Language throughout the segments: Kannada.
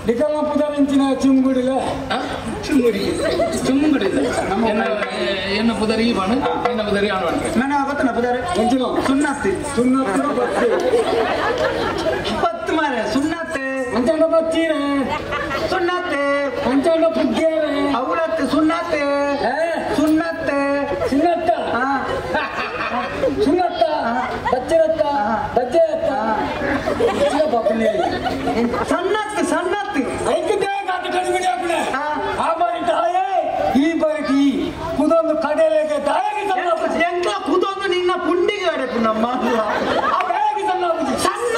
ನಿಕಲ್ನ ಪುದರಿಂಚಿನ ಚುಂಗುಡಿಲ ಚುಂಗುಡಿಲ್ಲ ಎನ್ನ ಪುದರಿ ಬಾಣ ಎನ್ನ ಪುದರಿ ಆಣ ನಾನು ಗೊತ್ತನ ಪುದರಿ ಎಂಚಿನ ಸುನ್ನತ್ತಿ ಸುನ್ನತ್ರ ಬತ್ತಿ ಪತ್ತು ಮಾರೆ ಸುನ್ನತ್ತೆ ಅಂಚಂಡ ಬತ್ತೀರೆ ಸುನ್ನತ್ತೆ ಅಂಚಂಡ ಪುಗ್ಗೇರೆ ಅವಳತ್ತೆ ಸುನ್ನತ್ತೆ ಸುನ್ನತ್ತೆ ಚಿನ್ನತ್ತ ಸುನ್ನತ್ತ ಬಚ್ಚಿರತ್ತ ಬಜ್ಜೆಯತ್ತ ಸನ್ನತ್ತೆ ಸನ್ನತ್ತಿ ಐಕ್ಯತೆ ಕಾಟ ಕಡಿಮೆ ಆಗ್ಬಿಡೆ ಆ ಬಾರಿ ತಾಯೇ ಈ ಬಾರಿ ಕುದೊಂದು ಕಡೆಲೆಗೆ ತಾಯಿಗೆ ಎಂತ ಕುದೊಂದು ನಿನ್ನ ಪುಂಡಿಗೆ ಅಡೆಪು ನಮ್ಮ ಆ ಬೇಳೆಗೆ ಸಣ್ಣ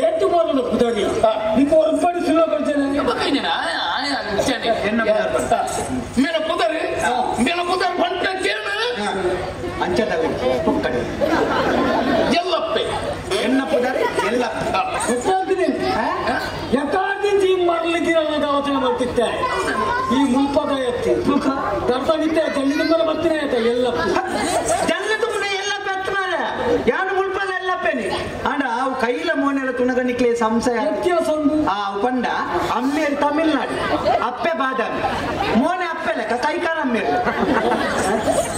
ಎಷ್ಟು ಬರೋದು ಪುದಾರಿ ನೀವು ಹೊರಪಡಿ ಸುಲಭ ಕೊಡ್ತೇನೆ ಮೇನ ಪುದರಿ ಮೇನ ಪುದರ್ ಬಂಟ ಕೇಳ ಅಂಚದ ಪುಕ್ಕಡೆ ಎಲ್ಲಪ್ಪೆ ಎನ್ನ ಪುದರಿ ಎಲ್ಲಪ್ಪ ಗೊತ್ತಾಗ್ತೀನಿ ಯಾಕಾಗಿ ಮಾಡ್ಲಿಕ್ಕೆ ಅನ್ನೋದು ಆಲೋಚನೆ ಮಾಡ್ತಿದ್ದೆ ಈ ಮುಲ್ಪದ ಎತ್ತಿ ಗರ್ಭಗಿತ್ತೆ ಜಲ್ಲಿ ತುಂಬಾ ಬರ್ತೀನಿ ಆಯ್ತಾ ಎಲ್ಲಪ್ಪ ಜಲ್ಲಿ ತುಂಬನೆ ಎಲ್ಲಪ್ಪ ಎತ್ತ ಮಾರ ಯಾರು ಮುಲ್ಪದ ಎಲ್ಲಪ್ಪೇನಿ ಅಂಡ ಅವು ಕೈಲ ಮೋನೆಲ್ಲ ತುಣಗನಿಕ್ಲೆ ಸಂಶಯ ಆ ಪಂಡ ಅಮ್ಮೇರು ತಮಿಳ್ನಾಡು ಅಪ್ಪೆ ಬಾದಾಮಿ ಮೋನೆ ಅಪ್ಪೆ ಲೆಕ್ಕ ಕೈಕಾರ ಅಮ್ಮೇರು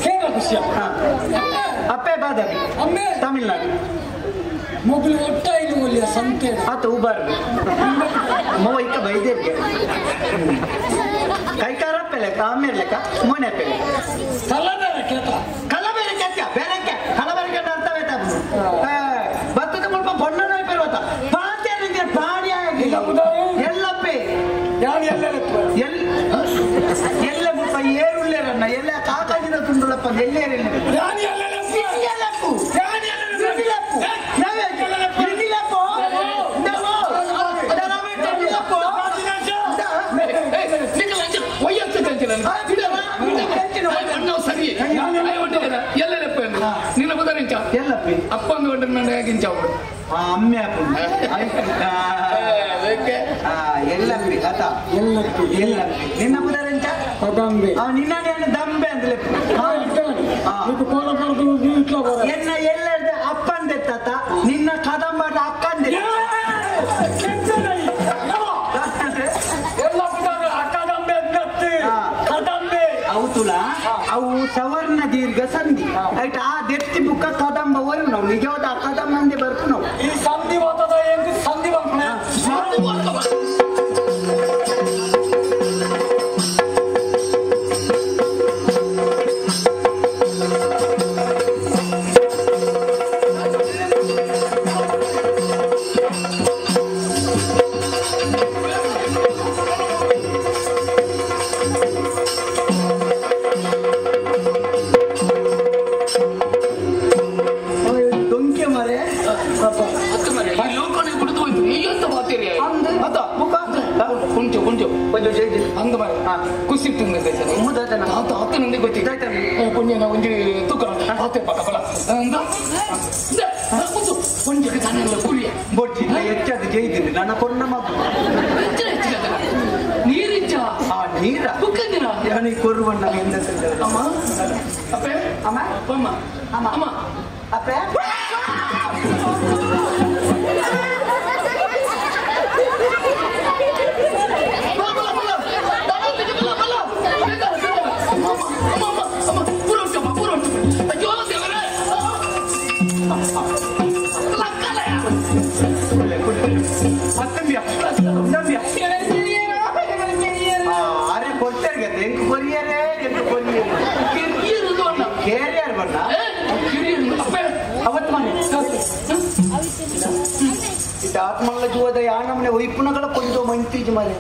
ಹೇಗ ಖುಷಿಯ ಅಪ್ಪೆ ಬಾದಾಮಿ ಅಮ್ಮೆ ತಮಿಳ್ನಾಡು ಮೊಬೈಲ್ ಒಟ್ಟಾಯಿತು ಒಳ್ಳೆಯ ಸಂತೆ ಆತ ಉಬಾರ್ ಮೋ ಇಕ್ಕ ಬೈದೇವ್ಗೆ ಕೈಕಾರ ಅಪ್ಪೆ ಲೆಕ್ಕ ಅಮ್ಮೇರು ಲೆಕ್ಕ ಮೋನೆ ಅಪ್ಪೆ ಲೆಕ್ಕ ಕಲಬೇರೆ ಕೇತ ಕಲಬೇರೆ ಕೆತ್ತ ಬೇರೆಕ್ಕೆ ಕಲಬೇರೆ ಕೆಟ್ಟ ಅರ್ಥವೇ ತಪ್ಪು ಬತ್ತದ ಮುಲ್ಪ ಬಣ್ಣನ ಪರ್ವತ ಪಾಂಡ್ಯ ನಿಂಗೆ ಪಾಡ್ಯ ಎಲ್ಲಪ್ಪೆ ಯಾರು ಎಲ್ಲಪ್ಪ ಎಲ್ಲ ಮುಲ್ಪ ಏರುಳ್ಳೇರನ್ನ ಎಲ್ಲ ಕಾಕಾಜಿನ ತುಂಡುಳಪ್ಪ ಎಲ್ಲೇರಿಲ್ಲ ಯಾರು ಎಲ್ಲಪ್ಪ ಸರಿ ಎಲ್ಲಪ್ಪ ನಿನ್ನ ಪುದರಿಂಚ ಎಲ್ಲಪ್ಪೆ ಅಪ್ಪಂದು ಹೊಂಡ ನನಗಿಂಚಾವು ಅಮ್ಮೆ ಎಲ್ಲಪ್ಪಿ ಅತ ಎಲ್ಲಪ್ಪ ಎಲ್ಲಪ್ಪಿ ನಿನ್ನ ಪುದರಿಂಚ ಕದಂಬೆ ನಿನ್ನ ದಂಬೆ ಅಂತಲೇ ಇದು ಕೋಲ ಪಡೆದು ಇಟ್ಲ ಬರ ಎನ್ನ ಎಲ್ಲದ ಅಪ್ಪಂದೆ ತಾತ ನಿನ್ನ ಕದಂಬದ ಅಕ್ಕಂದೆ ಅವು ತುಲ ಅವು ಸವರ್ಣ ದೀರ್ಘ ಸಂಧಿ ಆಯ್ತು ಆ ದೆತ್ತಿ ಬುಕ್ಕ ಕದಂಬ ಅವರು ನಾವು ನಿಜವಾದ ಕದಂಬ ಅಂದೆ ಬರ್ತು ನಾವು ಈ ಸಂಧಿ ಹೋತದ ಏನು ಸಂಧಿ ಬಂದ ನನ್ನ ಕೊನ್ನ ಮಗು ನೀರಿಚ್ಚ ನೀರ ನನಗೆ ಕೊರುವಣ್ಣ ಅಮ್ಮ ಅಪ್ಪೆ ಅಮ್ಮ ಅಮ್ಮ ಅಮ್ಮ ಅಮ್ಮ ಅಪ್ಪೆ ಅರೆ ಕೊಟ್ಟರ್ಗೆ ಹೆಂಗ್ ಕೊರಿಯರೇ ಹೆಂಗ್ ಕೊರಿಯರು ಕೇರಿಯರ್ ಬಣ್ಣ ಅವತ್ತು ಮನೆ ಆತ್ಮಲ್ಲ ಜೂವದ ಆನಮನೆ ಒಯ್ಪುಣಗಳ ಕೊಂಚ ಮಂತೀಜ್ ಮನೆ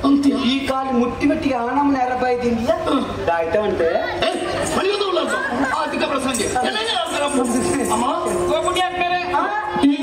ಈ ಕಾಲಿ ಮುಟ್ಟಿ ಮೆಟ್ಟಿಗೆ ಆನಮನೆ ಅರಬಾಯ್ದಿಂದಿಲ್ಲ ಆಯ್ತಾ ಉಂಟೆ ಪ್ರಸಂಗ ಅಮ್ಮ ಈ